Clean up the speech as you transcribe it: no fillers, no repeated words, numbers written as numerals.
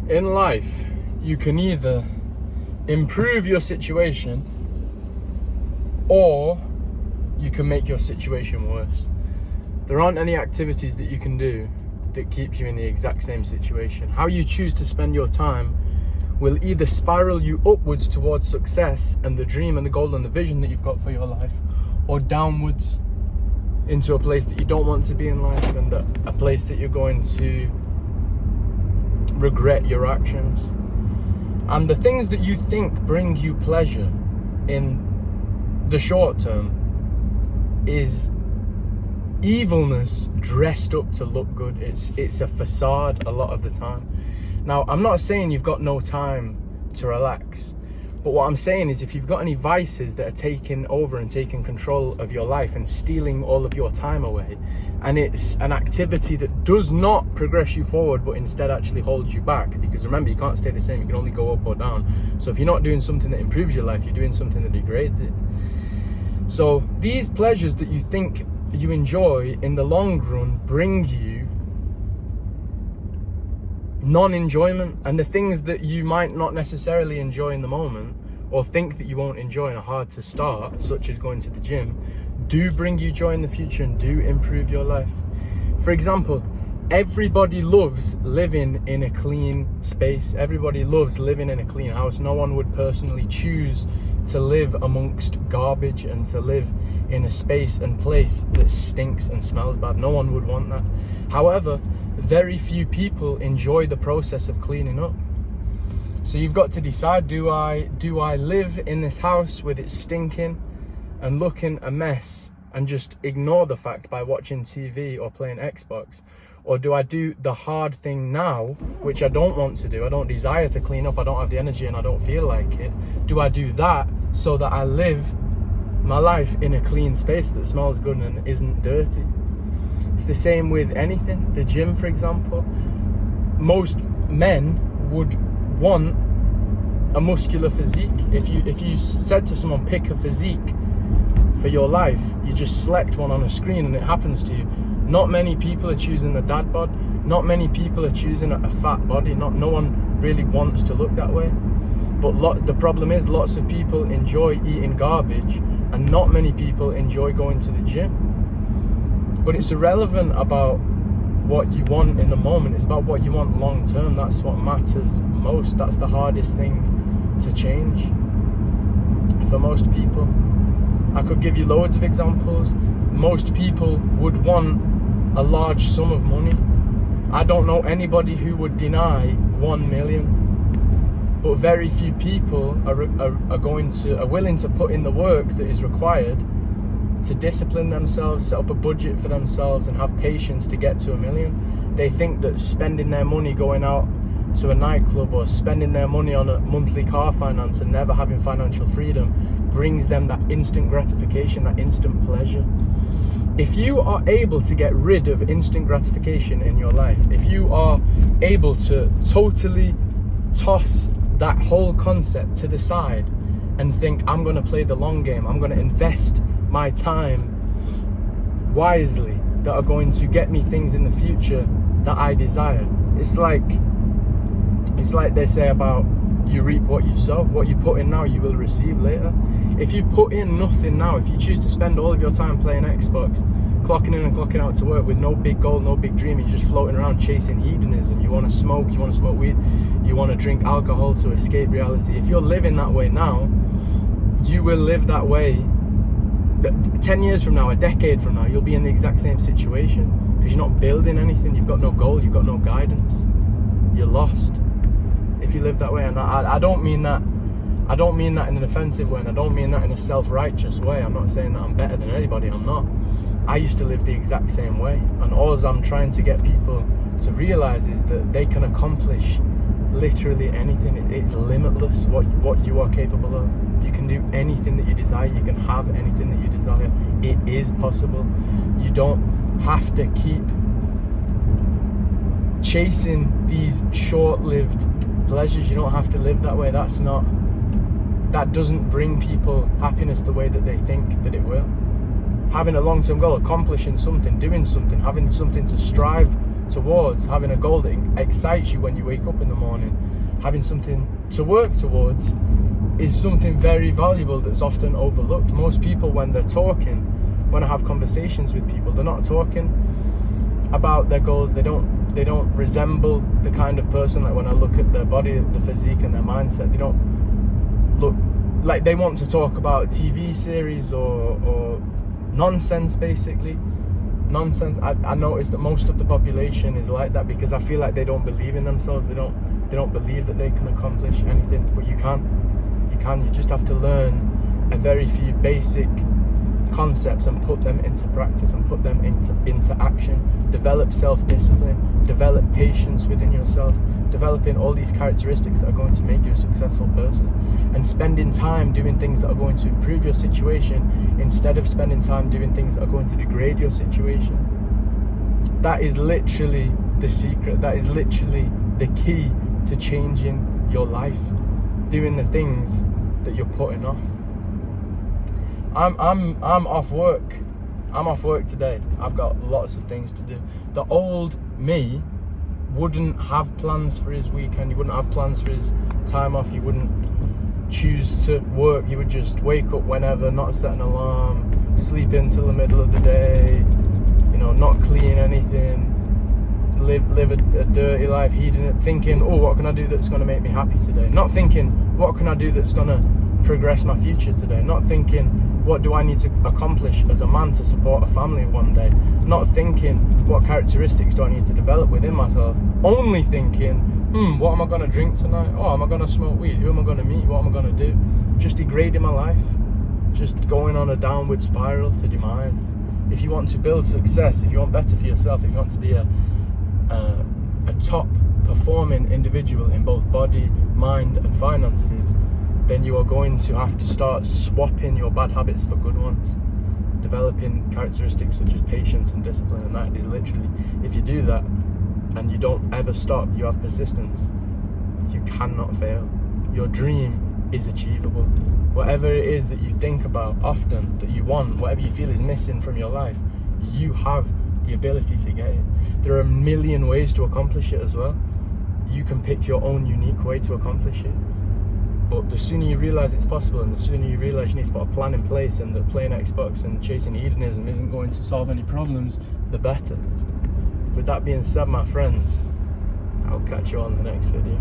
In life, you can either improve your situation or you can make your situation worse. There aren't any activities that you can do that keep you in the exact same situation. How you choose to spend your time will either spiral you upwards towards success and the dream and the goal and the vision that you've got for your life, or downwards into a place that you don't want to be in life, and a place that you're going to regret your actions. And the things that you think bring you pleasure in the short term is evilness dressed up to look good. It's a facade a lot of the time. Now, I'm not saying you've got no time to relax, but what I'm saying is if you've got any vices that are taking over and taking control of your life and stealing all of your time away, and it's an activity that does not progress you forward but instead actually holds you back, because remember, you can't stay the same, you can only go up or down. So if you're not doing something that improves your life, you're doing something that degrades it. So these pleasures that you think you enjoy in the long run bring you non-enjoyment, and the things that you might not necessarily enjoy in the moment or think that you won't enjoy and are hard to start, such as going to the gym, do bring you joy in the future and do improve your life. For example, everybody loves living in a clean space. Everybody loves living in a clean house. No one would personally choose to live amongst garbage and to live in a space and place that stinks and smells bad. No one would want that. However, very few people enjoy the process of cleaning up. So you've got to decide, do I live in this house with it stinking and looking a mess and just ignore the fact by watching TV or playing Xbox? Or do I do the hard thing now, which I don't want to do, I don't desire to clean up, I don't have the energy and I don't feel like it? Do I do that so that I live my life in a clean space that smells good and isn't dirty? It's the same with anything. The gym, for example. Most men would want a muscular physique. If you said to someone, pick a physique for your life, you just select one on a screen and it happens to you. Not many people are choosing the dad bod. Not many people are choosing a fat body. No one really wants to look that way. But the problem is, lots of people enjoy eating garbage and not many people enjoy going to the gym. But it's irrelevant about what you want in the moment. It's about what you want long term. That's what matters most. That's the hardest thing to change for most people. I could give you loads of examples. Most people would want a large sum of money. I don't know anybody who would deny 1 million, but very few people are willing to put in the work that is required to discipline themselves, set up a budget for themselves and have patience to get to 1 million. They think that spending their money going out to a nightclub or spending their money on a monthly car finance and never having financial freedom brings them that instant gratification, that instant pleasure. If you are able to get rid of instant gratification in your life, if you are able to totally toss that whole concept to the side and think, I'm going to play the long game, I'm going to invest my time wisely that are going to get me things in the future that I desire. It's like they say about you reap what you sow. What you put in now, you will receive later. If you put in nothing now, if you choose to spend all of your time playing Xbox, clocking in and clocking out to work with no big goal, no big dream, you're just floating around chasing hedonism. You want to smoke weed, you want to drink alcohol to escape reality. If you're living that way now, you will live that way 10 years from now, a decade from now. You'll be in the exact same situation because you're not building anything. You've got no goal, you've got no guidance. You're lost if you live that way. And I don't mean that in an offensive way, and I don't mean that in a self-righteous way. I'm not saying that I'm better than anybody. I'm not. I used to live the exact same way, and all I'm trying to get people to realize is that they can accomplish literally anything. It's limitless what you are capable of. You can do anything that you desire. You can have anything that you desire. It is possible. You don't have to keep chasing these short-lived pleasures. You don't have to live that way. That doesn't bring people happiness the way that they think that it will. Having a long-term goal, accomplishing something, doing something, having something to strive towards, having a goal that excites you when you wake up in the morning, having something to work towards, is something very valuable that's often overlooked. Most people, when they're talking, when I have conversations with people, they're not talking about their goals. They don't resemble the kind of person, like when I look at their body, the physique and their mindset, they don't look like they want to talk about a TV series or nonsense, basically. Nonsense. I noticed that most of the population is like that because I feel like they don't believe in themselves. They don't believe that they can accomplish anything, but you can. You just have to learn a very few basic concepts and put them into practice and put them into action. Develop self-discipline, develop patience within yourself, developing all these characteristics that are going to make you a successful person, and spending time doing things that are going to improve your situation instead of spending time doing things that are going to degrade your situation. That is literally the secret. That is literally the key to changing your life. Doing the things that you're putting off. I'm off work. I'm off work today. I've got lots of things to do. The old me wouldn't have plans for his weekend. He wouldn't have plans for his time off. He wouldn't choose to work. He would just wake up whenever, not set an alarm, sleep until the middle of the day, not clean anything, live a dirty life, heeding it, thinking, oh, what can I do that's going to make me happy today? Not thinking, what can I do that's going to progress my future today? Not thinking, what do I need to accomplish as a man to support a family one day? Not thinking, what characteristics do I need to develop within myself? Only thinking, what am I going to drink tonight? Oh, am I going to smoke weed? Who am I going to meet? What am I going to do? Just degrading my life. Just going on a downward spiral to demise. If you want to build success, if you want better for yourself, if you want to be a top performing individual in both body, mind and finances, then you are going to have to start swapping your bad habits for good ones, developing characteristics such as patience and discipline. And that is literally, if you do that and you don't ever stop, you have persistence, you cannot fail. Your dream is achievable. Whatever it is that you think about often, that you want, whatever you feel is missing from your life, you have the ability to get it. There are a million ways to accomplish it as well. You can pick your own unique way to accomplish it. But the sooner you realize it's possible, and the sooner you realize you need to put a plan in place, and that playing Xbox and chasing hedonism isn't going to solve any problems, the better. With that being said, my friends, I'll catch you on the next video.